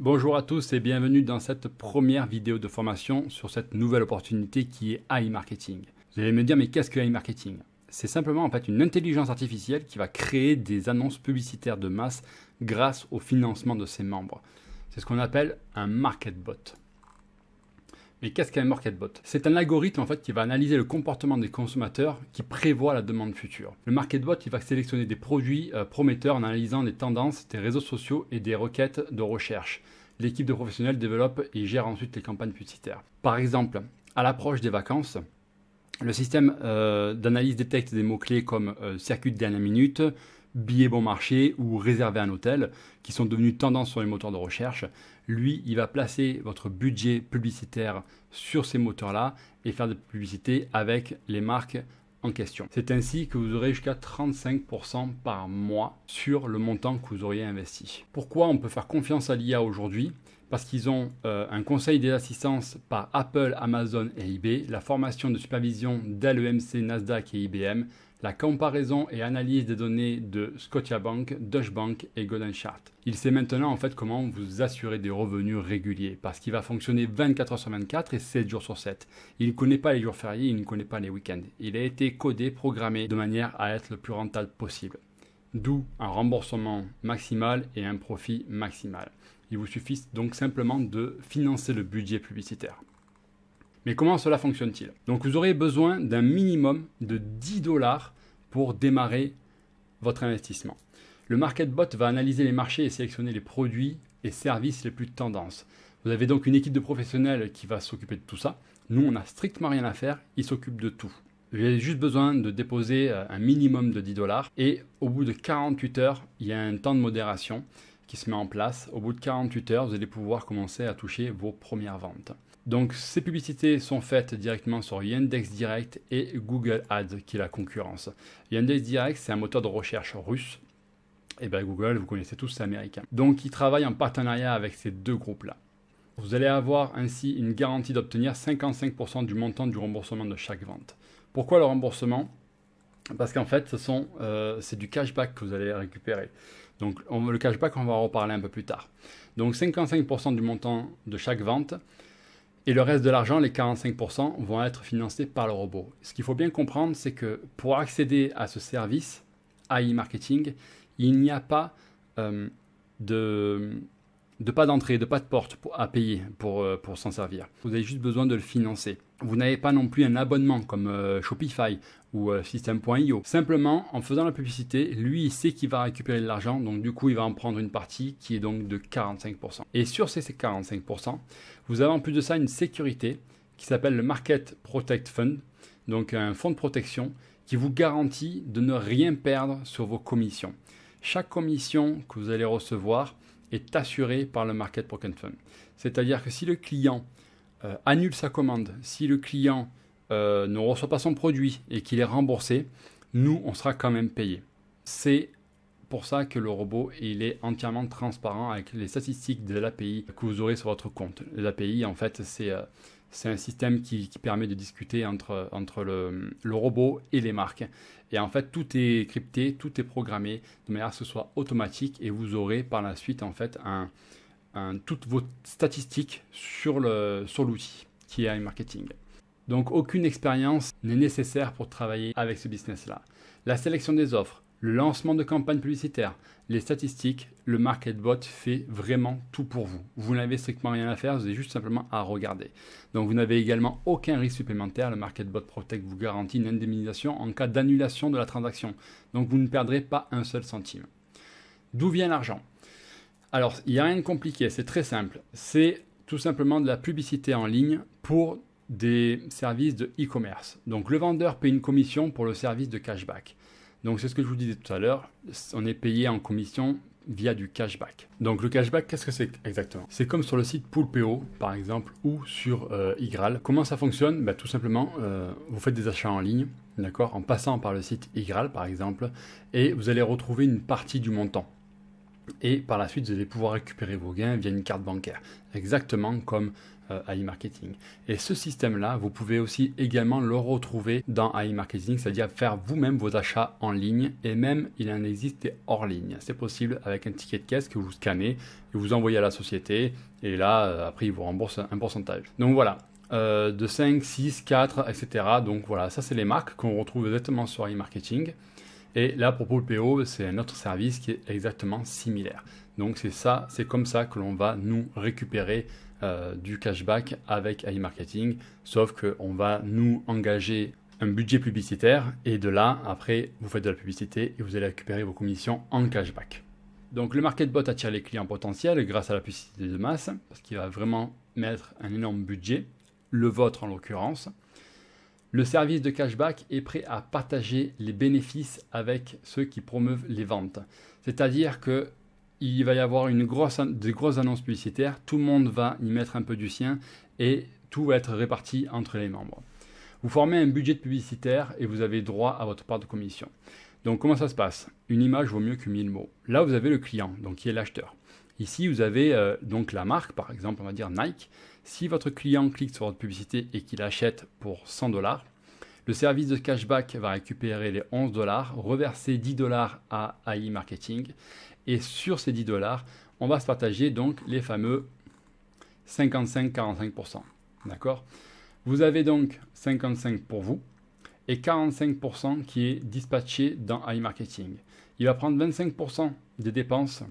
Bonjour à tous et bienvenue dans cette première vidéo de formation sur cette nouvelle opportunité qui est AI Marketing. Vous allez me dire, mais qu'est-ce que AI Marketing? C'est simplement en fait une intelligence artificielle qui va créer des annonces publicitaires de masse grâce au financement de ses membres. C'est ce qu'on appelle un market-bot. Mais qu'est-ce qu'un market-bot? C'est un algorithme en fait qui va analyser le comportement des consommateurs qui prévoit la demande future. Le market-bot il va sélectionner des produits prometteurs en analysant les tendances des réseaux sociaux et des requêtes de recherche. L'équipe de professionnels développe et gère ensuite les campagnes publicitaires. Par exemple, à l'approche des vacances, le système d'analyse détecte des mots-clés comme circuit de dernière minute, billets bon marché ou réservé un hôtel, qui sont devenus tendance sur les moteurs de recherche. Lui, il va placer votre budget publicitaire sur ces moteurs-là et faire des publicités avec les marques en question. C'est ainsi que vous aurez jusqu'à 35% par mois sur le montant que vous auriez investi. Pourquoi on peut faire confiance à l'IA aujourd'hui? Parce qu'ils ont un conseil des assistances par Apple, Amazon et eBay, la formation de supervision d'LEMC, Nasdaq et IBM, la comparaison et analyse des données de Scotiabank, Deutsche Bank et Golden Chart. Il sait maintenant en fait comment vous assurer des revenus réguliers parce qu'il va fonctionner 24 heures sur 24 et 7 jours sur 7. Il ne connaît pas les jours fériés, il ne connaît pas les week-ends. Il a été codé, programmé de manière à être le plus rentable possible. D'où un remboursement maximal et un profit maximal. Il vous suffit donc simplement de financer le budget publicitaire. Mais comment cela fonctionne-t-il? Donc vous aurez besoin d'un minimum de 10 $ pour démarrer votre investissement. Le MarketBot va analyser les marchés et sélectionner les produits et services les plus tendances. Vous avez donc une équipe de professionnels qui va s'occuper de tout ça. Nous, on n'a strictement rien à faire, ils s'occupent de tout. Vous avez juste besoin de déposer un minimum de 10 $ et au bout de 48 heures, il y a un temps de modération qui se met en place. Au bout de 48 heures, vous allez pouvoir commencer à toucher vos premières ventes. Donc ces publicités sont faites directement sur Yandex Direct et Google Ads qui est la concurrence. Yandex Direct c'est un moteur de recherche russe et bien Google vous connaissez tous c'est américain. Donc ils travaillent en partenariat avec ces deux groupes là. Vous allez avoir ainsi une garantie d'obtenir 55% du montant du remboursement de chaque vente. Pourquoi le remboursement? Parce qu'en fait c'est du cashback que vous allez récupérer. Donc le cashback on va en reparler un peu plus tard. Donc 55% du montant de chaque vente. Et le reste de l'argent, les 45%, vont être financés par le robot. Ce qu'il faut bien comprendre, c'est que pour accéder à ce service, AI Marketing, il n'y a pas pas d'entrée, de pas de porte à payer pour s'en servir. Vous avez juste besoin de le financer. Vous n'avez pas non plus un abonnement comme Shopify ou System.io. Simplement, en faisant la publicité, lui, il sait qu'il va récupérer de l'argent. Donc, du coup, il va en prendre une partie qui est donc de 45%. Et sur ces 45%, vous avez en plus de ça une sécurité qui s'appelle le Market Protect Fund. Donc, un fonds de protection qui vous garantit de ne rien perdre sur vos commissions. Chaque commission que vous allez recevoir est assurée par le Market Protect Fund. C'est-à-dire que si le client annule sa commande, si le client ne reçoit pas son produit et qu'il est remboursé, nous, on sera quand même payé. C'est pour ça que le robot, il est entièrement transparent avec les statistiques de l'API que vous aurez sur votre compte. L'API, en fait, c'est un système qui permet de discuter entre le robot et les marques. Et en fait, tout est crypté, tout est programmé de manière à ce que ce soit automatique et vous aurez par la suite, en fait, toutes vos statistiques sur l'outil qui est AI Marketing. Donc aucune expérience n'est nécessaire pour travailler avec ce business-là. La sélection des offres, le lancement de campagnes publicitaires, les statistiques, le MarketBot fait vraiment tout pour vous. Vous n'avez strictement rien à faire, vous avez juste simplement à regarder. Donc vous n'avez également aucun risque supplémentaire. Le MarketBot Protect vous garantit une indemnisation en cas d'annulation de la transaction. Donc vous ne perdrez pas un seul centime. D'où vient l'argent? Alors, il n'y a rien de compliqué, c'est très simple. C'est tout simplement de la publicité en ligne pour des services de e-commerce. Donc, le vendeur paye une commission pour le service de cashback. Donc, c'est ce que je vous disais tout à l'heure. On est payé en commission via du cashback. Donc, le cashback, qu'est-ce que c'est exactement? C'est comme sur le site Poolpeo, par exemple, ou sur Igral. Comment ça fonctionne? Tout simplement, vous faites des achats en ligne, d'accord, en passant par le site Igral, par exemple, et vous allez retrouver une partie du montant. Et par la suite, vous allez pouvoir récupérer vos gains via une carte bancaire, exactement comme AI Marketing. Et ce système-là, vous pouvez aussi également le retrouver dans AI Marketing, c'est-à-dire faire vous-même vos achats en ligne, et même il en existe des hors ligne. C'est possible avec un ticket de caisse que vous scannez et vous envoyez à la société, et là, après, ils vous remboursent un pourcentage. Donc voilà. De 5, 6, 4, etc. Donc voilà, ça c'est les marques qu'on retrouve exactement sur AI Marketing. Et là, pour PoolPO, c'est un autre service qui est exactement similaire. Donc c'est ça, c'est comme ça que l'on va nous récupérer du cashback avec AI Marketing, sauf qu'on va nous engager un budget publicitaire et de là, après, vous faites de la publicité et vous allez récupérer vos commissions en cashback. Donc le MarketBot attire les clients potentiels grâce à la publicité de masse, parce qu'il va vraiment mettre un énorme budget, le vôtre en l'occurrence. Le service de cashback est prêt à partager les bénéfices avec ceux qui promeuvent les ventes. C'est-à-dire qu'il va y avoir de grosses annonces publicitaires, tout le monde va y mettre un peu du sien et tout va être réparti entre les membres. Vous formez un budget publicitaire et vous avez droit à votre part de commission. Donc comment ça se passe? Une image vaut mieux que 1000 mots. Là vous avez le client, donc qui est l'acheteur. Ici vous avez donc la marque, par exemple on va dire Nike. Si votre client clique sur votre publicité et qu'il achète pour 100 $, le service de cashback va récupérer les 11 $, reverser 10 $ à AI Marketing. Et sur ces 10 $, on va se partager donc les fameux 55-45%. D'accord? Vous avez donc 55 pour vous et 45% qui est dispatché dans AI Marketing. Il va prendre 25% des dépenses.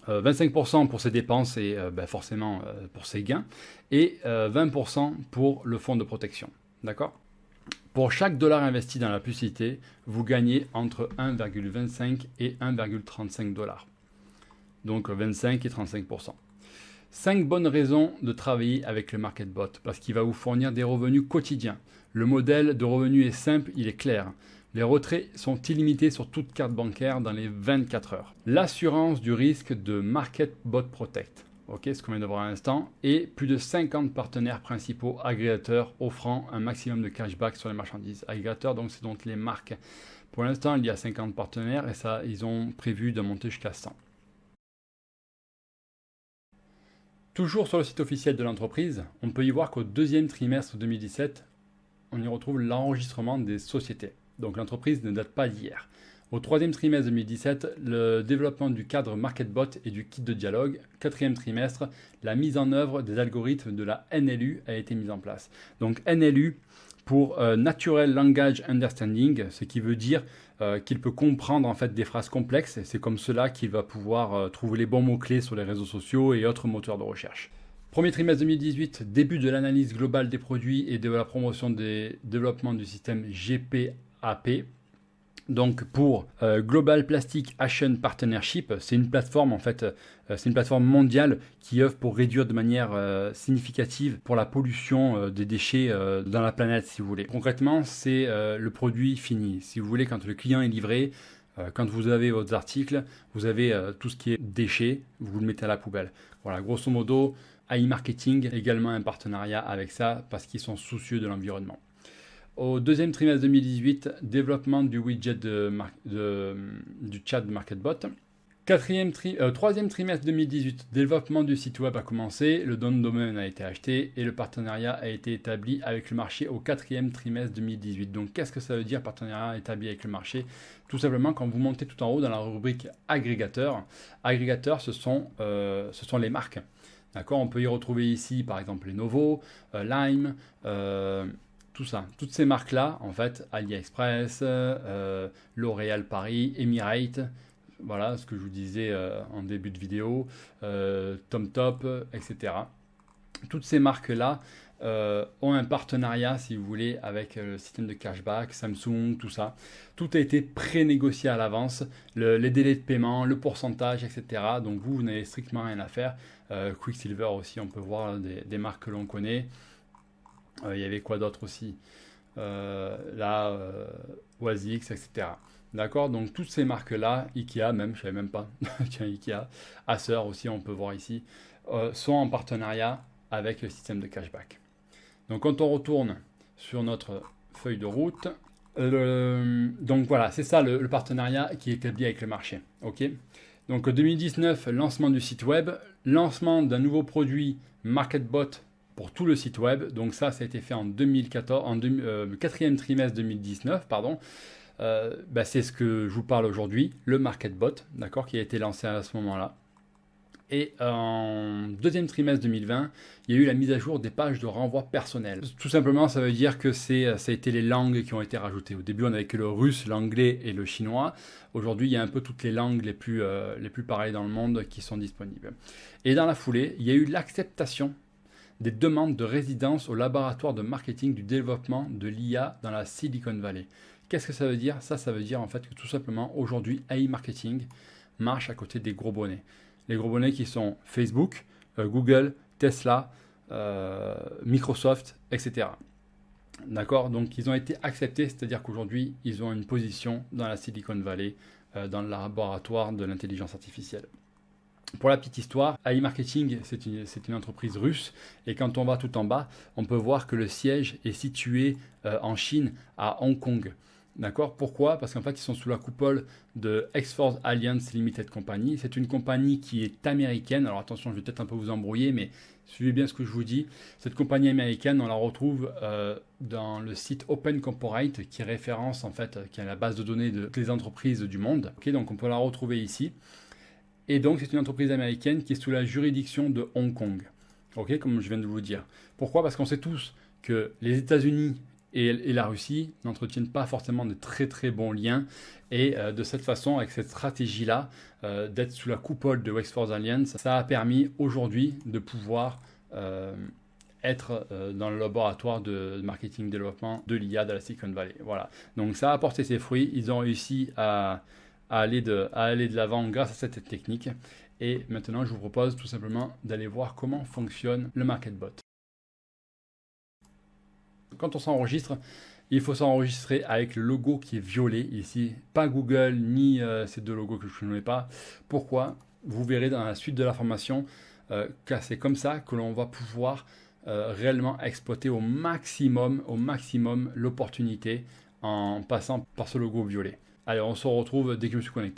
25% pour ses dépenses et forcément pour ses gains, et 20% pour le fonds de protection. D'accord? Pour chaque dollar investi dans la publicité, vous gagnez entre 1,25 et 1,35 $. Donc 25 et 35%. 5 bonnes raisons de travailler avec le MarketBot, parce qu'il va vous fournir des revenus quotidiens. Le modèle de revenu est simple, il est clair. Les retraits sont illimités sur toute carte bancaire dans les 24 heures. L'assurance du risque de MarketBot Protect, ce qu'on vient de voir à l'instant, et plus de 50 partenaires principaux agrégateurs offrant un maximum de cashback sur les marchandises. Agrégateurs, donc c'est donc les marques. Pour l'instant, il y a 50 partenaires et ça, ils ont prévu de monter jusqu'à 100. Toujours sur le site officiel de l'entreprise, on peut y voir qu'au deuxième trimestre 2017, on y retrouve l'enregistrement des sociétés. Donc l'entreprise ne date pas d'hier. Au troisième trimestre 2017, le développement du cadre MarketBot et du kit de dialogue. Quatrième trimestre, la mise en œuvre des algorithmes de la NLU a été mise en place. Donc NLU pour Natural Language Understanding, ce qui veut dire qu'il peut comprendre en fait des phrases complexes. C'est comme cela qu'il va pouvoir trouver les bons mots-clés sur les réseaux sociaux et autres moteurs de recherche. Premier trimestre 2018, début de l'analyse globale des produits et de la promotion des développements du système GPAP. Donc pour Global Plastic Action Partnership, c'est une plateforme en fait, c'est une plateforme mondiale qui œuvre pour réduire de manière significative pour la pollution des déchets dans la planète, si vous voulez. Concrètement, c'est le produit fini. Si vous voulez, quand le client est livré, quand vous avez vos articles, vous avez tout ce qui est déchets, vous le mettez à la poubelle. Voilà, grosso modo, AI Marketing également un partenariat avec ça parce qu'ils sont soucieux de l'environnement. Au deuxième trimestre 2018, développement du widget du chat de MarketBot. Troisième trimestre 2018, développement du site web a commencé, le nom de domaine a été acheté et le partenariat a été établi avec le marché au quatrième trimestre 2018. Donc qu'est-ce que ça veut dire partenariat établi avec le marché? Tout simplement quand vous montez tout en haut dans la rubrique agrégateur, ce sont les marques. D'accord, on peut y retrouver ici par exemple Lenovo, Lime, tout ça. Toutes ces marques-là, en fait, AliExpress, L'Oréal Paris, Emirate, voilà ce que je vous disais en début de vidéo, TomTop, etc. Toutes ces marques-là ont un partenariat, si vous voulez, avec le système de cashback, Samsung, tout ça. Tout a été pré-négocié à l'avance, les délais de paiement, le pourcentage, etc. Donc vous n'avez strictement rien à faire. Quicksilver aussi, on peut voir des marques que l'on connaît. Il y avait quoi d'autre aussi Oasix, etc. D'accord, donc toutes ces marques-là, Ikea même, je ne savais même pas, tiens, Ikea, Acer aussi, on peut voir ici, sont en partenariat avec le système de cashback. Donc quand on retourne sur notre feuille de route, donc voilà, c'est ça le partenariat qui est établi avec le marché. Ok. Donc 2019, lancement du site web, lancement d'un nouveau produit MarketBot pour tout le site web. Donc ça a été fait en 2014, quatrième trimestre 2019, pardon. C'est ce que je vous parle aujourd'hui, le MarketBot, d'accord, qui a été lancé à ce moment-là. Et en deuxième trimestre 2020, il y a eu la mise à jour des pages de renvoi personnel. Tout simplement, ça veut dire que ça a été les langues qui ont été rajoutées. Au début, on n'avait que le russe, l'anglais et le chinois. Aujourd'hui, il y a un peu toutes les langues les plus parlées dans le monde qui sont disponibles. Et dans la foulée, il y a eu l'acceptation des demandes de résidence au laboratoire de marketing du développement de l'IA dans la Silicon Valley. Qu'est-ce que ça veut dire? Ça veut dire en fait que tout simplement, aujourd'hui, AI Marketing marche à côté des gros bonnets. Les gros bonnets qui sont Facebook, Google, Tesla, Microsoft, etc. D'accord? Donc ils ont été acceptés, c'est-à-dire qu'aujourd'hui, ils ont une position dans la Silicon Valley, dans le laboratoire de l'intelligence artificielle. Pour la petite histoire, AI Marketing, c'est une entreprise russe, et quand on va tout en bas, on peut voir que le siège est situé en Chine, à Hong Kong. D'accord? Pourquoi? Parce qu'en fait, ils sont sous la coupole de X-Force Alliance Limited Company. C'est une compagnie qui est américaine. Alors attention, je vais peut-être un peu vous embrouiller, mais suivez bien ce que je vous dis. Cette compagnie américaine, on la retrouve dans le site Open Corporate, qui est référence, en fait, qui est la base de données de toutes les entreprises du monde. Okay, donc on peut la retrouver ici. Et donc, c'est une entreprise américaine qui est sous la juridiction de Hong Kong. Okay, comme je viens de vous le dire. Pourquoi? Parce qu'on sait tous que les États-Unis et la Russie n'entretiennent pas forcément de très très bons liens, et de cette façon, avec cette stratégie-là, d'être sous la coupole de X-Force Alliance, ça a permis aujourd'hui de pouvoir être dans le laboratoire de marketing développement de l'IA de la Silicon Valley. Voilà. Donc ça a apporté ses fruits, ils ont réussi à aller de l'avant grâce à cette technique, et maintenant je vous propose tout simplement d'aller voir comment fonctionne le MarketBot. Quand on s'enregistre, il faut s'enregistrer avec le logo qui est violet ici, pas Google ni ces deux logos que je ne connais pas. Pourquoi? Vous verrez dans la suite de la formation que c'est comme ça que l'on va pouvoir réellement exploiter au maximum l'opportunité en passant par ce logo violet. Allez, on se retrouve dès que je suis connecté.